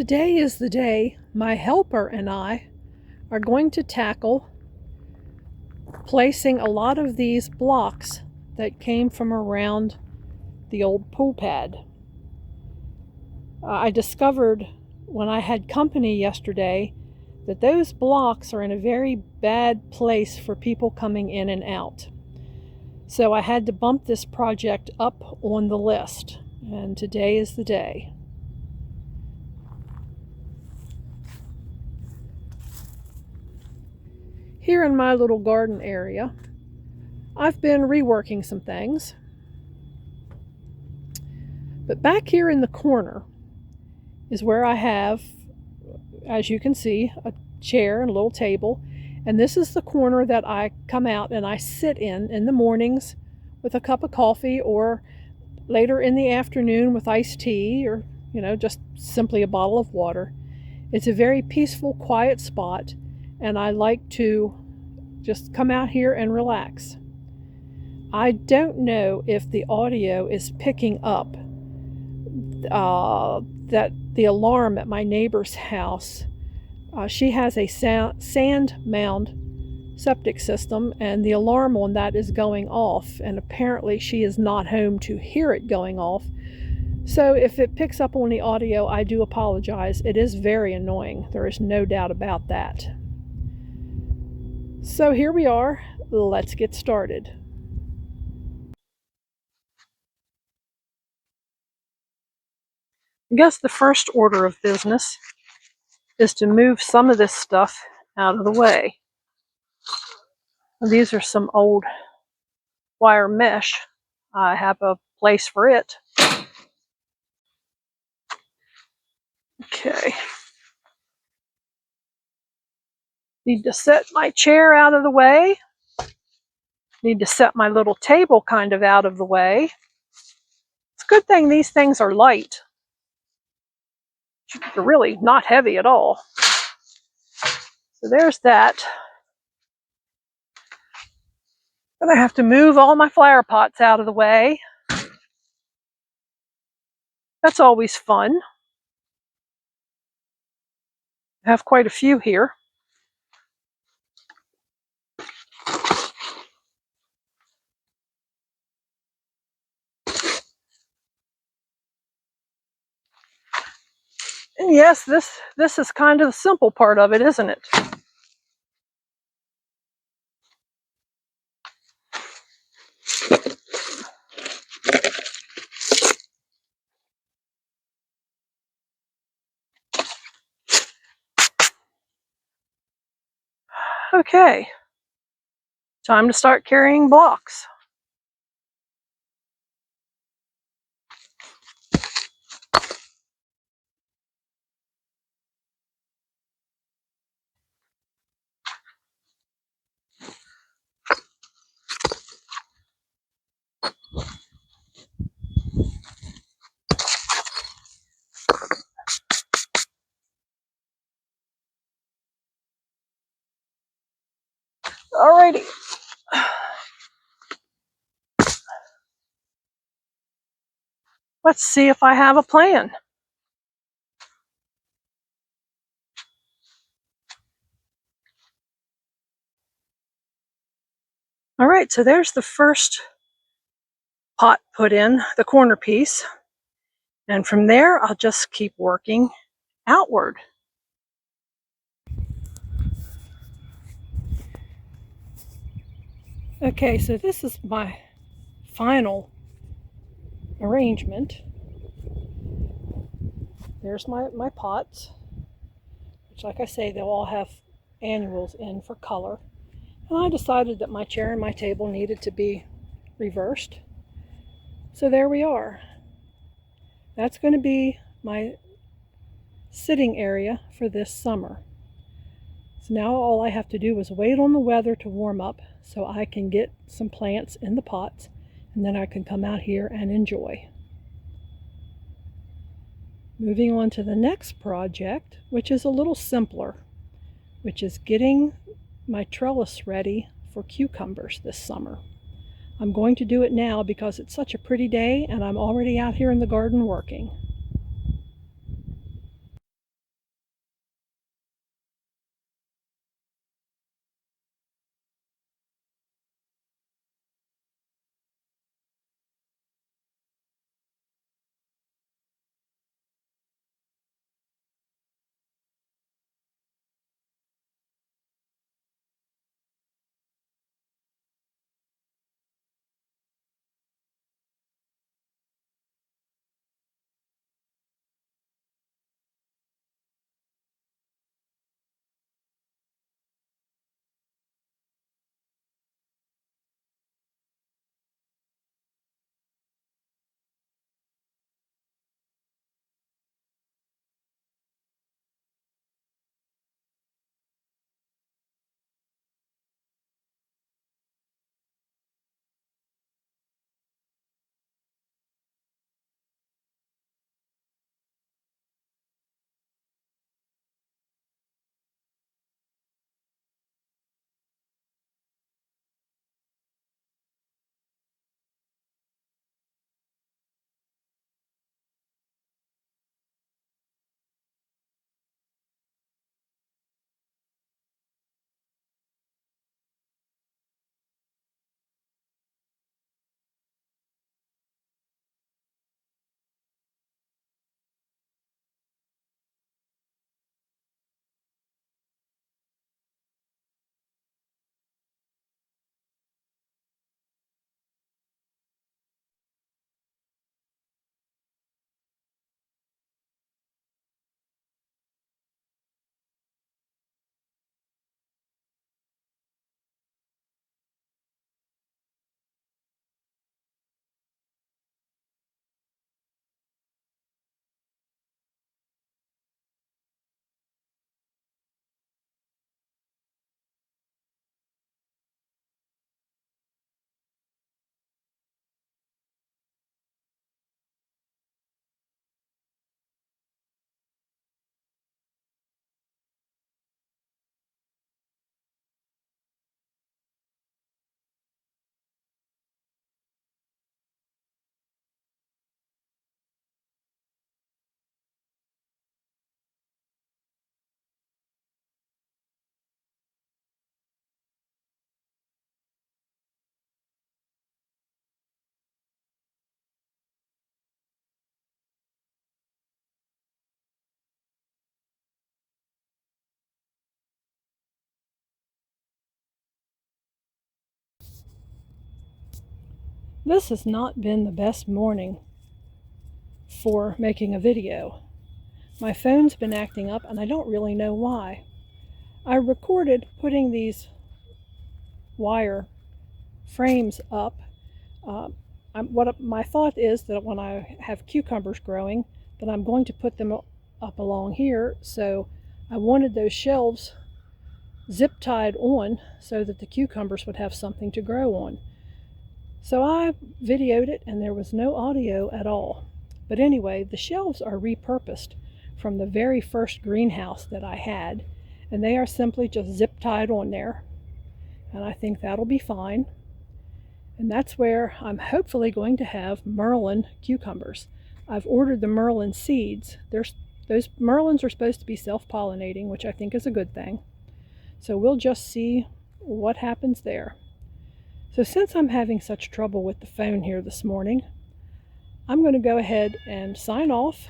Today is the day my helper and I are going to tackle placing a lot of these blocks that came from around the old pool pad. I discovered when I had company yesterday that those blocks are in a very bad place for people coming in and out. So I had to bump this project up on the list, and today is the day. Here in my little garden area, I've been reworking some things. But back here in the corner is where I have, as you can see, a chair and a little table. And this is the corner that I come out and I sit in the mornings with a cup of coffee, or later in the afternoon with iced tea, or, just simply a bottle of water. It's a very peaceful, quiet spot, and I like to just come out here and relax. I don't know if the audio is picking up that the alarm at my neighbor's house. She has a sand mound septic system, and the alarm on that is going off, and apparently she is not home to hear it going off. So if it picks up on the audio, I do apologize. It is very annoying. There is no doubt about that. So here we are. Let's get started. I guess the first order of business is to move some of this stuff out of the way. These are some old wire mesh. I have a place for it. Okay. Need to set my chair out of the way. Need to set my little table kind of out of the way. It's a good thing these things are light. They're really not heavy at all. So there's that. Then I have to move all my flower pots out of the way. That's always fun. I have quite a few here. And yes, this is kind of the simple part of it, isn't it? Okay, time to start carrying blocks. Alrighty. Let's see if I have a plan. All right, so there's the first pot put in, the corner piece. And from there, I'll just keep working outward. Okay, so this is my final arrangement. There's my pots, which, like I say, they'll all have annuals in for color. And I decided that my chair and my table needed to be reversed. So there we are. That's going to be my sitting area for this summer. So now all I have to do is wait on the weather to warm up so I can get some plants in the pots, and then I can come out here and enjoy. Moving on to the next project, which is a little simpler, which is getting my trellis ready for cucumbers this summer. I'm going to do it now because it's such a pretty day and I'm already out here in the garden working. This has not been the best morning for making a video. My phone's been acting up and I don't really know why. I recorded putting these wire frames up. My thought is that when I have cucumbers growing, that I'm going to put them up along here. So I wanted those shelves zip tied on so that the cucumbers would have something to grow on. So I videoed it and there was no audio at all. But anyway, the shelves are repurposed from the very first greenhouse that I had, and they are simply just zip tied on there. And I think that'll be fine. And that's where I'm hopefully going to have Merlin cucumbers. I've ordered the Merlin seeds. Those Merlins are supposed to be self-pollinating, which I think is a good thing. So we'll just see what happens there. So since I'm having such trouble with the phone here this morning, I'm going to go ahead and sign off.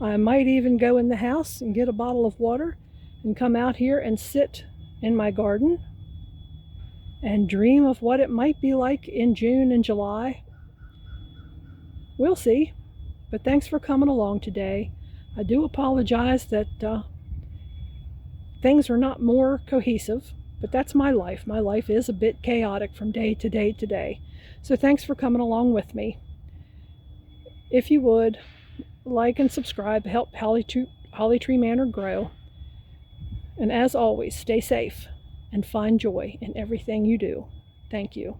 I might even go in the house and get a bottle of water and come out here and sit in my garden and dream of what it might be like in June and July. We'll see. But thanks for coming along today. I do apologize that things are not more cohesive, but that's my life. My life is a bit chaotic from day to day to day. So thanks for coming along with me. If you would, like and subscribe, help Holly Tree Manor grow. And as always, stay safe and find joy in everything you do. Thank you.